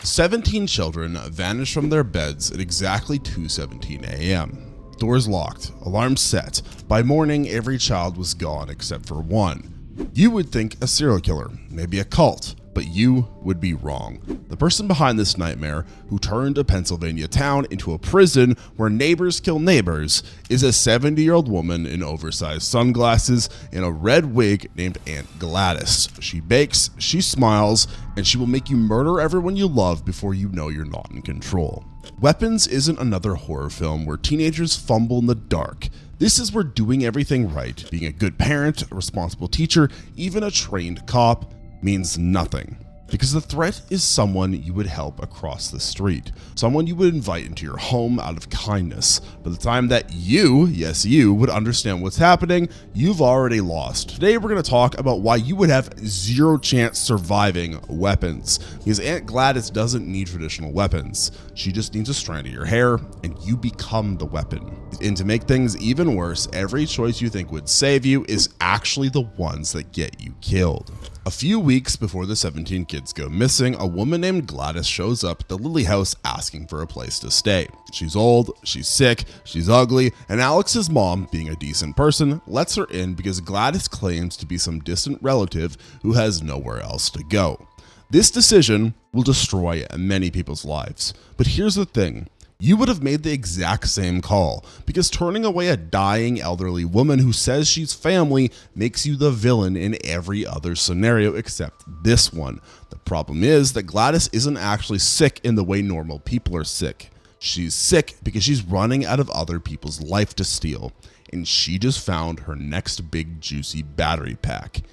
17 children vanish from their beds at exactly 2:17 a.m. Doors locked, alarms set. By morning, every child was gone except for one. You would think a serial killer, maybe a cult, but you would be wrong. The person behind this nightmare, who turned a Pennsylvania town into a prison where neighbors kill neighbors, is a 70-year-old woman in oversized sunglasses and a red wig named Aunt Glattis. She bakes, she smiles, and she will make you murder everyone you love before you know you're not in control. Weapons isn't another horror film where teenagers fumble in the dark. This is where doing everything right, being a good parent, a responsible teacher, even a trained cop, means nothing. Because the threat is someone you would help across the street, someone you would invite into your home out of kindness. By the time that you, yes you, would understand what's happening, you've already lost. Today we're going to talk about why you would have zero chance surviving weapons. Because Aunt Glattis doesn't need traditional weapons. She just needs a strand of your hair, and you become the weapon. And to make things even worse, every choice you think would save you is actually the ones that get you killed. A few weeks before the 17 kids go missing, a woman named Glattis shows up at the Lily house asking for a place to stay. She's old, she's sick, she's ugly, and Alex's mom, being a decent person, lets her in because Glattis claims to be some distant relative who has nowhere else to go. This decision will destroy many people's lives. But here's the thing. You would have made the exact same call, because turning away a dying elderly woman who says she's family makes you the villain in every other scenario except this one. The problem is that Glattis isn't actually sick in the way normal people are sick. She's sick because she's running out of other people's life to steal, and she just found her next big juicy battery pack.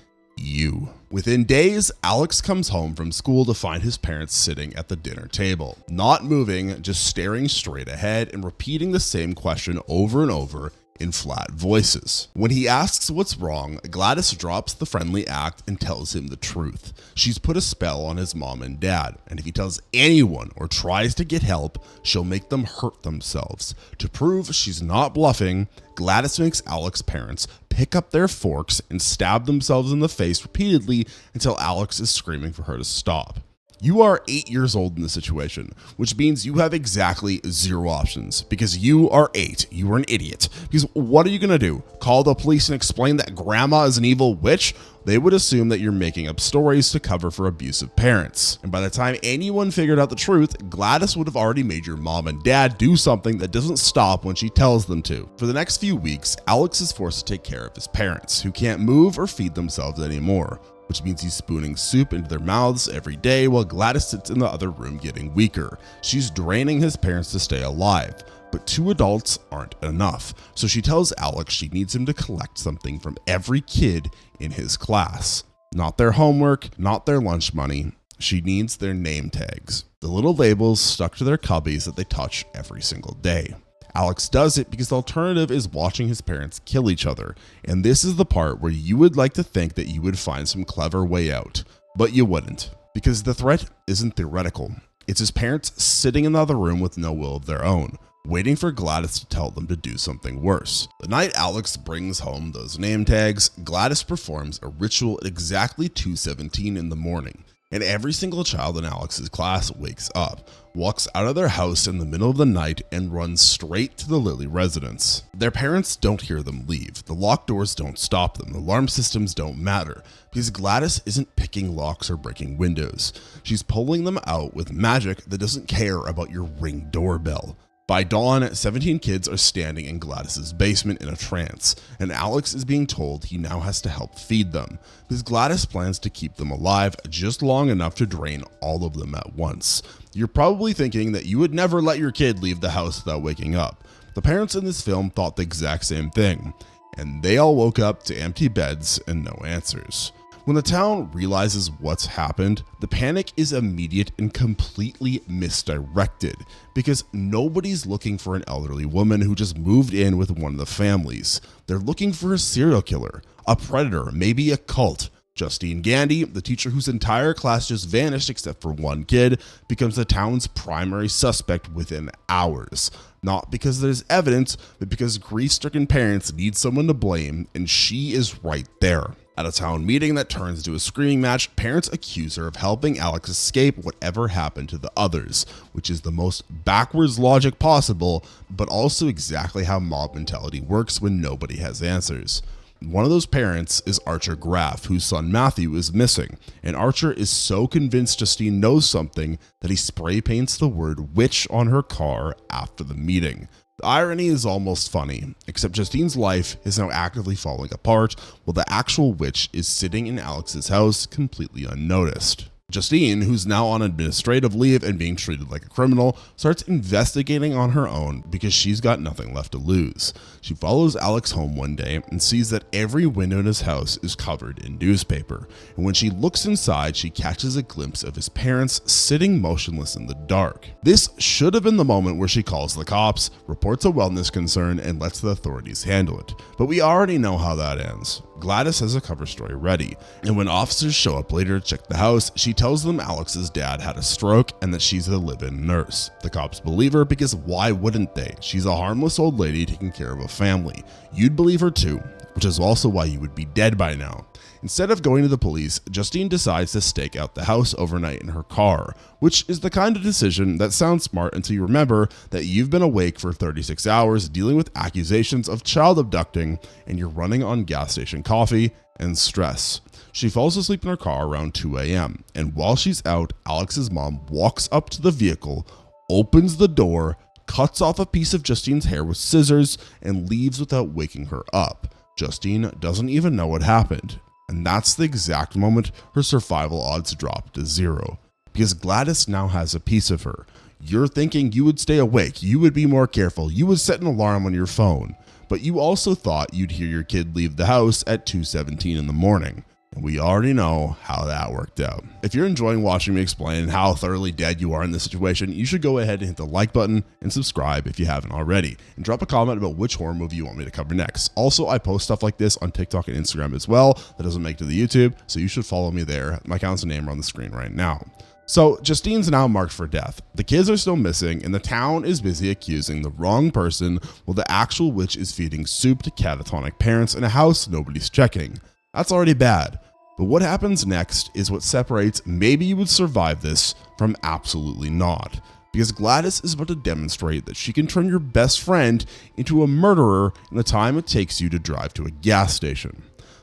You. Within days, Alex comes home from school to find his parents sitting at the dinner table, not moving, just staring straight ahead and repeating the same question over and over in flat voices. When he asks what's wrong, Glattis drops the friendly act and tells him the truth. She's put a spell on his mom and dad, and if he tells anyone or tries to get help, she'll make them hurt themselves. To prove she's not bluffing, Glattis makes Alex's parents pick up their forks and stab themselves in the face repeatedly until Alex is screaming for her to stop. You are 8 years old in this situation, which means you have exactly zero options. Because you are 8, you are an idiot. Because what are you gonna do? Call the police and explain that grandma is an evil witch? They would assume that you're making up stories to cover for abusive parents. And by the time anyone figured out the truth, Glattis would have already made your mom and dad do something that doesn't stop when she tells them to. For the next few weeks, Alex is forced to take care of his parents, who can't move or feed themselves anymore, which means he's spooning soup into their mouths every day while Glattis sits in the other room getting weaker. She's draining his parents to stay alive, but 2 adults aren't enough. So she tells Alex she needs him to collect something from every kid in his class. Not their homework, not their lunch money. She needs their name tags, the little labels stuck to their cubbies that they touch every single day. Alex does it because the alternative is watching his parents kill each other, and this is the part where you would like to think that you would find some clever way out, but you wouldn't, because the threat isn't theoretical. It's his parents sitting in the other room with no will of their own, waiting for Glattis to tell them to do something worse. The night Alex brings home those name tags, Glattis performs a ritual at exactly 2:17 in the morning. And every single child in Alex's class wakes up, walks out of their house in the middle of the night, and runs straight to the Lily residence. Their parents don't hear them leave. The locked doors don't stop them. The alarm systems don't matter, because Glattis isn't picking locks or breaking windows. She's pulling them out with magic that doesn't care about your Ring doorbell. By dawn, 17 kids are standing in Glattis's basement in a trance, and Alex is being told he now has to help feed them, because Glattis plans to keep them alive just long enough to drain all of them at once. You're probably thinking that you would never let your kid leave the house without waking up. The parents in this film thought the exact same thing, and they all woke up to empty beds and no answers. When the town realizes what's happened, the panic is immediate and completely misdirected, because nobody's looking for an elderly woman who just moved in with one of the families. They're looking for a serial killer, a predator, maybe a cult. Justine, the teacher whose entire class just vanished except for one kid, becomes the town's primary suspect within hours. Not because there's evidence, but because grief-stricken parents need someone to blame, and she is right there. At a town meeting that turns into a screaming match, parents accuse her of helping Alex escape whatever happened to the others, which is the most backwards logic possible, but also exactly how mob mentality works when nobody has answers. One of those parents is Archer Graff, whose son Matthew is missing, and Archer is so convinced Justine knows something that he spray paints the word witch on her car after the meeting. The irony is almost funny, except Justine's life is now actively falling apart while the actual witch is sitting in Alex's house completely unnoticed. Justine, who's now on administrative leave and being treated like a criminal, starts investigating on her own because she's got nothing left to lose. She follows Alex home one day and sees that every window in his house is covered in newspaper, and when she looks inside, she catches a glimpse of his parents sitting motionless in the dark. This should have been the moment where she calls the cops, reports a wellness concern, and lets the authorities handle it, but we already know how that ends. Glattis has a cover story ready, and when officers show up later to check the house, she tells them Alex's dad had a stroke and that she's a live-in nurse. The cops believe her because why wouldn't they? She's a harmless old lady taking care of a family. You'd believe her too, which is also why you would be dead by now. Instead of going to the police, Justine decides to stake out the house overnight in her car, which is the kind of decision that sounds smart until you remember that you've been awake for 36 hours dealing with accusations of child abducting and you're running on gas station coffee and stress. She falls asleep in her car around 2 a.m. and while she's out, Alex's mom walks up to the vehicle, opens the door, cuts off a piece of Justine's hair with scissors, and leaves without waking her up. Justine doesn't even know what happened. And that's the exact moment her survival odds drop to 0. Because Glattis now has a piece of her. You're thinking you would stay awake, you would be more careful, you would set an alarm on your phone. But you also thought you'd hear your kid leave the house at 2:17 in the morning. And we already know how that worked out. If you're enjoying watching me explain how thoroughly dead you are in this situation, you should go ahead and hit the like button and subscribe if you haven't already. And drop a comment about which horror movie you want me to cover next. Also, I post stuff like this on TikTok and Instagram as well that doesn't make it to the YouTube, so you should follow me there. My account's name are on the screen right now. So Justine's now marked for death. The kids are still missing and the town is busy accusing the wrong person while the actual witch is feeding soup to catatonic parents in a house nobody's checking. That's already bad. But what happens next is what separates maybe you would survive this from absolutely not. Because Glattis is about to demonstrate that she can turn your best friend into a murderer in the time it takes you to drive to a gas station.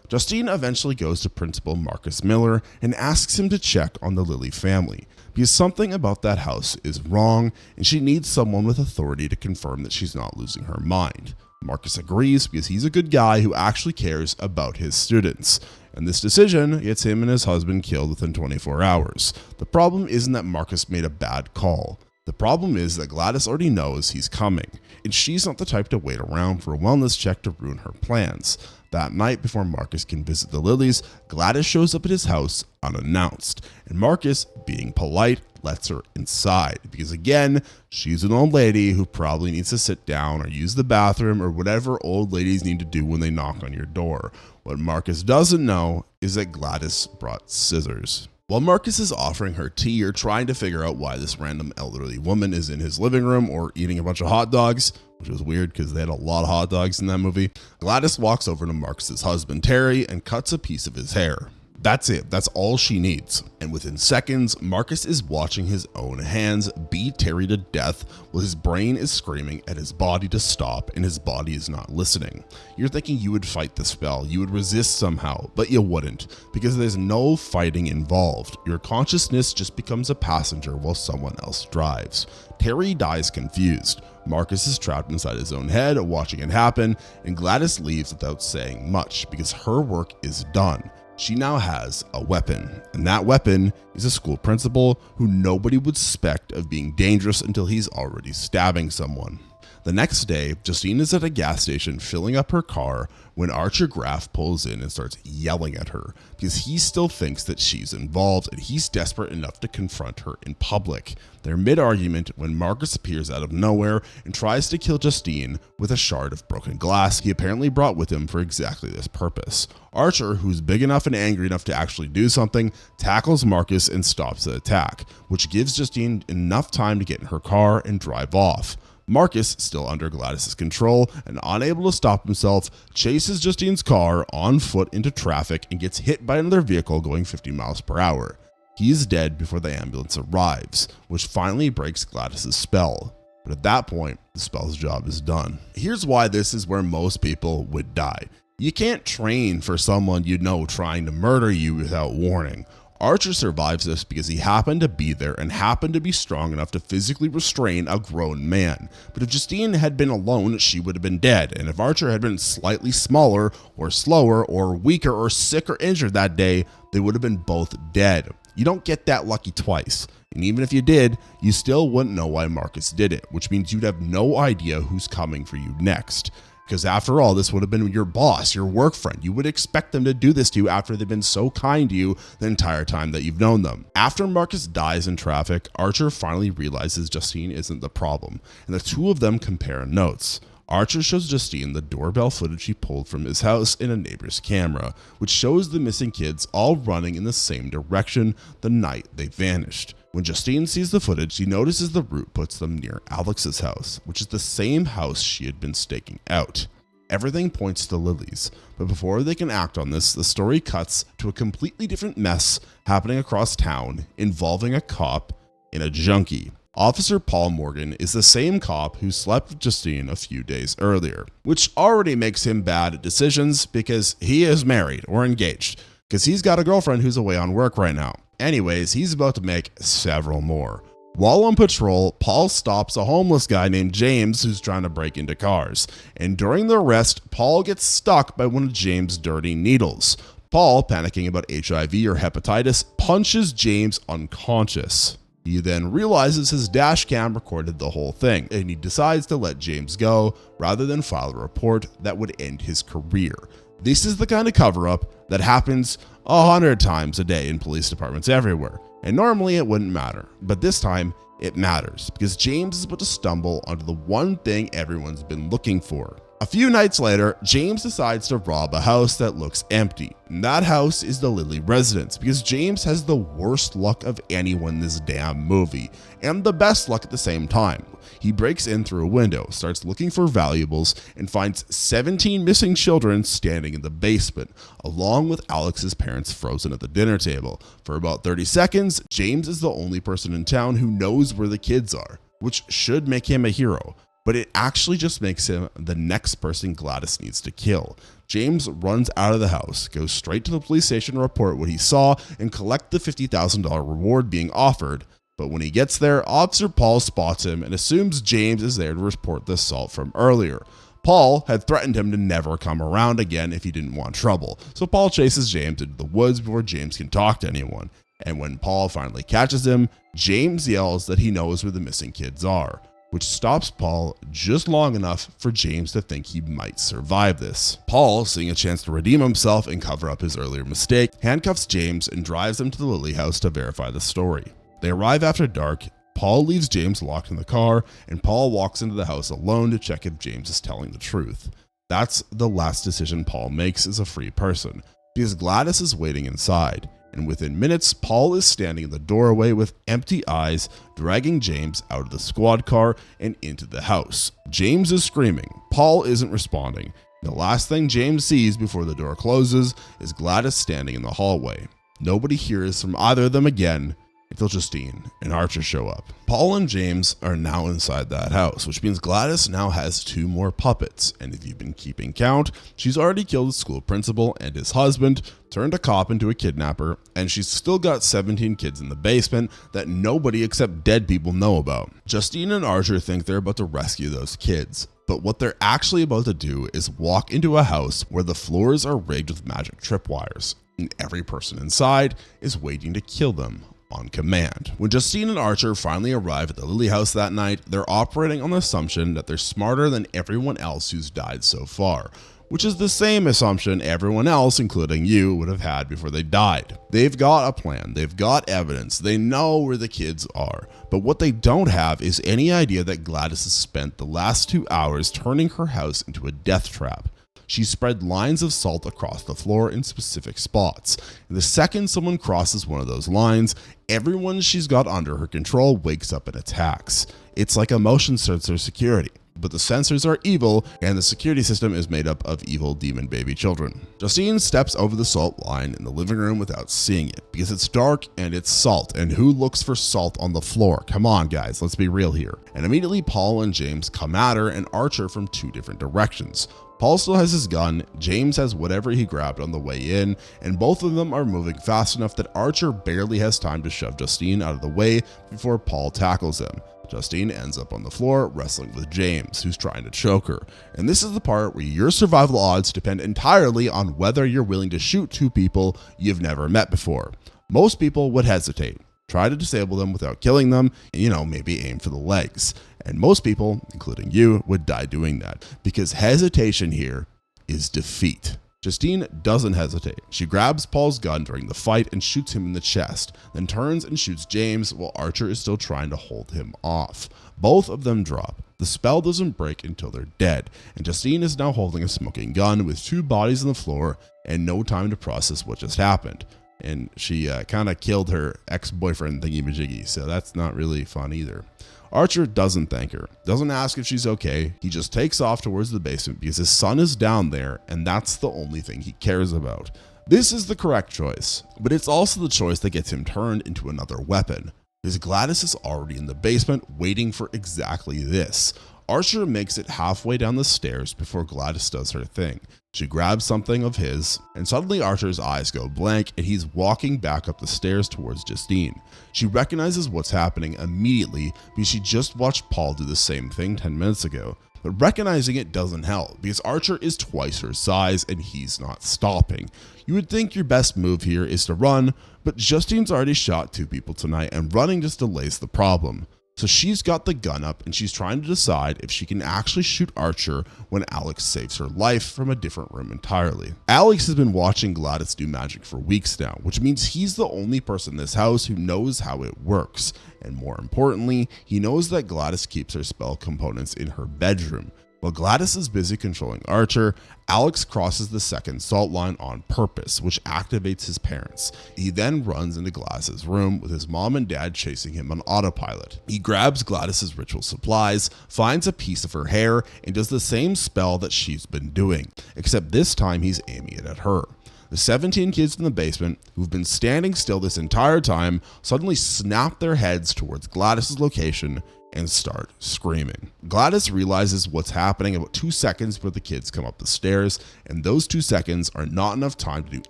Justine eventually goes to Principal Marcus Miller and asks him to check on the Lilly family because something about that house is wrong and she needs someone with authority to confirm that she's not losing her mind. Marcus agrees because he's a good guy who actually cares about his students. And this decision gets him and his husband killed within 24 hours. The problem isn't that Marcus made a bad call. The problem is that Glattis already knows he's coming, and she's not the type to wait around for a wellness check to ruin her plans. That night, before Marcus can visit the Lillys, Glattis shows up at his house unannounced, and Marcus, being polite, lets her inside because again, she's an old lady who probably needs to sit down or use the bathroom or whatever old ladies need to do when they knock on your door. What Marcus doesn't know is that Glattis brought scissors. While Marcus is offering her tea or trying to figure out why this random elderly woman is in his living room or eating a bunch of hot dogs, which was weird because they had a lot of hot dogs in that movie, Glattis walks over to Marcus's husband Terry and cuts a piece of his hair. That's it. That's all she needs. And within seconds, Marcus is watching his own hands beat Terry to death while his brain is screaming at his body to stop and his body is not listening. You're thinking you would fight the spell, you would resist somehow, but you wouldn't because there's no fighting involved. Your consciousness just becomes a passenger while someone else drives. Terry dies confused. Marcus is trapped inside his own head watching it happen, and Glattis leaves without saying much because her work is done. She now has a weapon, and that weapon is a school principal who nobody would suspect of being dangerous until he's already stabbing someone. The next day, Justine is at a gas station filling up her car when Archer Graff pulls in and starts yelling at her because he still thinks that she's involved and he's desperate enough to confront her in public. They're mid-argument when Marcus appears out of nowhere and tries to kill Justine with a shard of broken glass he apparently brought with him for exactly this purpose. Archer, who's big enough and angry enough to actually do something, tackles Marcus and stops the attack, which gives Justine enough time to get in her car and drive off. Marcus, still under Glattis' control and unable to stop himself, chases Justine's car on foot into traffic and gets hit by another vehicle going 50 miles per hour. He is dead before the ambulance arrives, which finally breaks Glattis' spell. But at that point, the spell's job is done. Here's why this is where most people would die. You can't train for someone you know trying to murder you without warning. Archer survives this because he happened to be there and happened to be strong enough to physically restrain a grown man. But if Justine had been alone, she would have been dead. And if Archer had been slightly smaller or slower or weaker or sick or injured that day, they would have been both dead. You don't get that lucky twice. And even if you did, you still wouldn't know why Marcus did it, which means you'd have no idea who's coming for you next. Because after all, this would have been your boss, your work friend. You would expect them to do this to you after they've been so kind to you the entire time that you've known them. After Marcus dies in traffic, Archer finally realizes Justine isn't the problem, and the two of them compare notes. Archer shows Justine the doorbell footage he pulled from his house in a neighbor's camera, which shows the missing kids all running in the same direction the night they vanished. When Justine sees the footage, she notices the route puts them near Alex's house, which is the same house she had been staking out. Everything points to Lily's, but before they can act on this, the story cuts to a completely different mess happening across town involving a cop and a junkie. Officer Paul Morgan is the same cop who slept with Justine a few days earlier, which already makes him bad at decisions because he is married or engaged, because he's got a girlfriend who's away on work right now. Anyways, he's about to make several more. While on patrol, Paul stops a homeless guy named James who's trying to break into cars. And during the arrest, Paul gets stuck by one of James' dirty needles. Paul, panicking about HIV or hepatitis, punches James unconscious. He then realizes his dash cam recorded the whole thing, and he decides to let James go rather than file a report that would end his career. This is the kind of cover-up that happens 100 times a day in police departments everywhere, and normally it wouldn't matter, but this time it matters because James is about to stumble onto the one thing everyone's been looking for. A few nights later, James decides to rob a house that looks empty, and that house is the Lily residence because James has the worst luck of anyone in this damn movie, and the best luck at the same time. He breaks in through a window, starts looking for valuables, and finds 17 missing children standing in the basement, along with Alex's parents frozen at the dinner table. For about 30 seconds, James is the only person in town who knows where the kids are, which should make him a hero. But it actually just makes him the next person Glattis needs to kill. James runs out of the house, goes straight to the police station to report what he saw and collect the $50,000 reward being offered. But when he gets there, Officer Paul spots him and assumes James is there to report the assault from earlier. Paul had threatened him to never come around again if he didn't want trouble, so Paul chases James into the woods before James can talk to anyone. And when Paul finally catches him, James yells that he knows where the missing kids are, which stops Paul just long enough for James to think he might survive this. Paul, seeing a chance to redeem himself and cover up his earlier mistake, handcuffs James and drives him to the Lily house to verify the story. They arrive after dark. Paul leaves James locked in the car, and Paul walks into the house alone to check if James is telling the truth. That's the last decision Paul makes as a free person, because Glattis is waiting inside. And within minutes, Paul is standing in the doorway with empty eyes, dragging James out of the squad car and into the house. James is screaming. Paul isn't responding. The last thing James sees before the door closes is Glattis standing in the hallway. Nobody hears from either of them again until Justine and Archer show up. Paul and James are now inside that house, which means Glattis now has 2 more puppets, and if you've been keeping count, she's already killed the school principal and his husband, turned a cop into a kidnapper, and she's still got 17 kids in the basement that nobody except dead people know about. Justine and Archer think they're about to rescue those kids, but what they're actually about to do is walk into a house where the floors are rigged with magic tripwires, and every person inside is waiting to kill them on command. When Justine and Archer finally arrive at the Lily house that night, they're operating on the assumption that they're smarter than everyone else who's died so far, which is the same assumption everyone else, including you, would have had before they died. They've got a plan, they've got evidence, they know where the kids are, but what they don't have is any idea that Glattis has spent the last 2 hours turning her house into a death trap. She spread lines of salt across the floor in specific spots. And the second someone crosses one of those lines, everyone she's got under her control wakes up and attacks. It's like a motion sensor security, but the sensors are evil and the security system is made up of evil demon baby children. Justine steps over the salt line in the living room without seeing it because it's dark and it's salt, and who looks for salt on the floor? Come on guys, let's be real here. And immediately Paul and James come at her and Archer from two different directions. Paul still has his gun, James has whatever he grabbed on the way in, and both of them are moving fast enough that Archer barely has time to shove Justine out of the way before Paul tackles him. Justine ends up on the floor wrestling with James, who's trying to choke her. And this is the part where your survival odds depend entirely on whether you're willing to shoot two people you've never met before. Most people would hesitate, try to disable them without killing them, and maybe aim for the legs. And most people, including you, would die doing that, because hesitation here is defeat. Justine doesn't hesitate. She grabs Paul's gun during the fight and shoots him in the chest, then turns and shoots James while Archer is still trying to hold him off. Both of them drop. The spell doesn't break until they're dead, and Justine is now holding a smoking gun with two bodies on the floor and no time to process what just happened. And she kind of killed her ex-boyfriend thingy-majiggy, so that's not really fun either. Archer doesn't thank her, doesn't ask if she's okay. He just takes off towards the basement because his son is down there and that's the only thing he cares about. This is the correct choice, but it's also the choice that gets him turned into another weapon. Because Glattis is already in the basement waiting for exactly this. Archer makes it halfway down the stairs before Glattis does her thing. She grabs something of his, and suddenly Archer's eyes go blank and he's walking back up the stairs towards Justine. She recognizes what's happening immediately because she just watched Paul do the same thing 10 minutes ago. But recognizing it doesn't help because Archer is twice her size and he's not stopping. You would think your best move here is to run, but Justine's already shot two people tonight and running just delays the problem. So she's got the gun up and she's trying to decide if she can actually shoot Archer when Alex saves her life from a different room entirely. Alex has been watching Glattis do magic for weeks now, which means he's the only person in this house who knows how it works. And more importantly, he knows that Glattis keeps her spell components in her bedroom. While Glattis is busy controlling Archer, Alex crosses the second salt line on purpose, which activates his parents. He then runs into Glattis' room with his mom and dad chasing him on autopilot. He grabs Glattis' ritual supplies, finds a piece of her hair, and does the same spell that she's been doing, except this time he's aiming it at her. The 17 kids in the basement, who've been standing still this entire time, suddenly snap their heads towards Glattis' location and start screaming. Glattis realizes what's happening about 2 seconds before the kids come up the stairs, and those 2 seconds are not enough time to do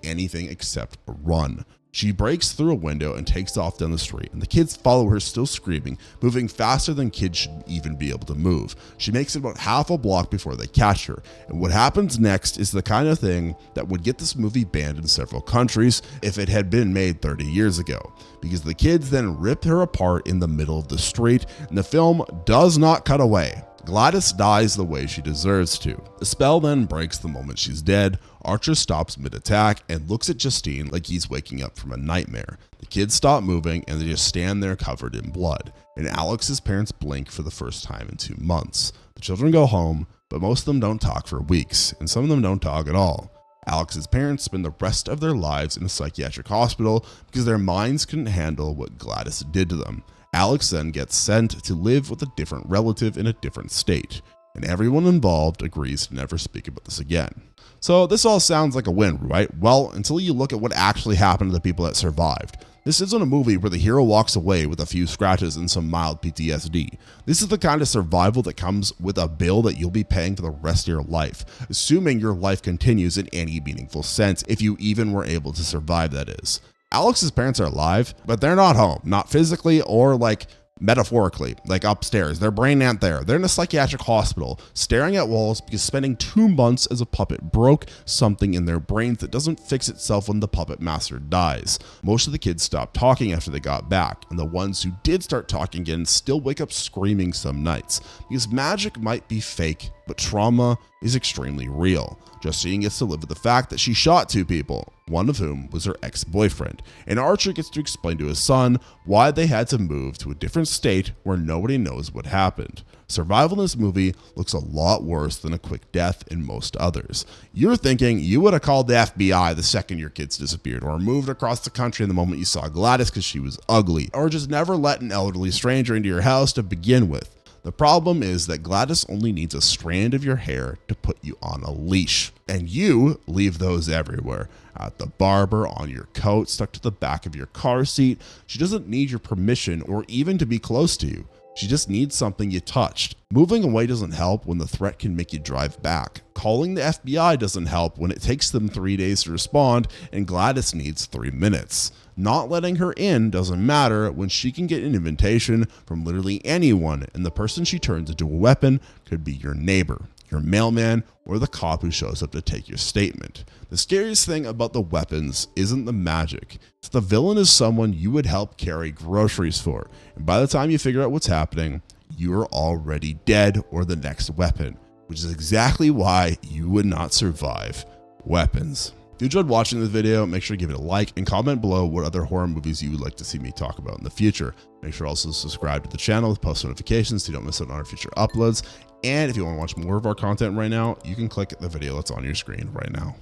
anything except run. She breaks through a window and takes off down the street, and the kids follow her still screaming, moving faster than kids should even be able to move. She makes it about half a block before they catch her, and what happens next is the kind of thing that would get this movie banned in several countries if it had been made 30 years ago, because the kids then rip her apart in the middle of the street, and the film does not cut away. Glattis dies the way she deserves to. The spell then breaks the moment she's dead. Archer stops mid-attack and looks at Justine like he's waking up from a nightmare. The kids stop moving and they just stand there covered in blood. And Alex's parents blink for the first time in 2 months. The children go home, but most of them don't talk for weeks, and some of them don't talk at all. Alex's parents spend the rest of their lives in a psychiatric hospital because their minds couldn't handle what Glattis did to them. Alex then gets sent to live with a different relative in a different state, and everyone involved agrees to never speak about this again. So this all sounds like a win, right? Well, until you look at what actually happened to the people that survived. This isn't a movie where the hero walks away with a few scratches and some mild PTSD. This is the kind of survival that comes with a bill that you'll be paying for the rest of your life, assuming your life continues in any meaningful sense, if you even were able to survive, that is. Alex's parents are alive, but they're not home, not physically or metaphorically, upstairs. Their brain ain't there. They're in a psychiatric hospital, staring at walls because spending 2 months as a puppet broke something in their brains that doesn't fix itself when the puppet master dies. Most of the kids stopped talking after they got back, and the ones who did start talking again still wake up screaming some nights, because magic might be fake, but trauma is extremely real. Justine gets to live with the fact that she shot 2 people, one of whom was her ex-boyfriend, and Archer gets to explain to his son why they had to move to a different state where nobody knows what happened. Survival in this movie looks a lot worse than a quick death in most others. You're thinking you would have called the FBI the second your kids disappeared, or moved across the country in the moment you saw Glattis because she was ugly, or just never let an elderly stranger into your house to begin with. The problem is that Glattis only needs a strand of your hair to put you on a leash, and you leave those everywhere. At the barber, on your coat, stuck to the back of your car seat. She doesn't need your permission or even to be close to you. She just needs something you touched. Moving away doesn't help when the threat can make you drive back. Calling the FBI doesn't help when it takes them 3 days to respond and Glattis needs 3 minutes. Not letting her in doesn't matter when she can get an invitation from literally anyone, and the person she turns into a weapon could be your neighbor, your mailman, or the cop who shows up to take your statement. The scariest thing about the weapons isn't the magic. It's the villain is someone you would help carry groceries for, and by the time you figure out what's happening, you're already dead or the next weapon, which is exactly why you would not survive weapons. If you enjoyed watching this video, make sure to give it a like and comment below what other horror movies you would like to see me talk about in the future. Make sure also to subscribe to the channel with post notifications so you don't miss out on our future uploads. And if you want to watch more of our content right now, you can click the video that's on your screen right now.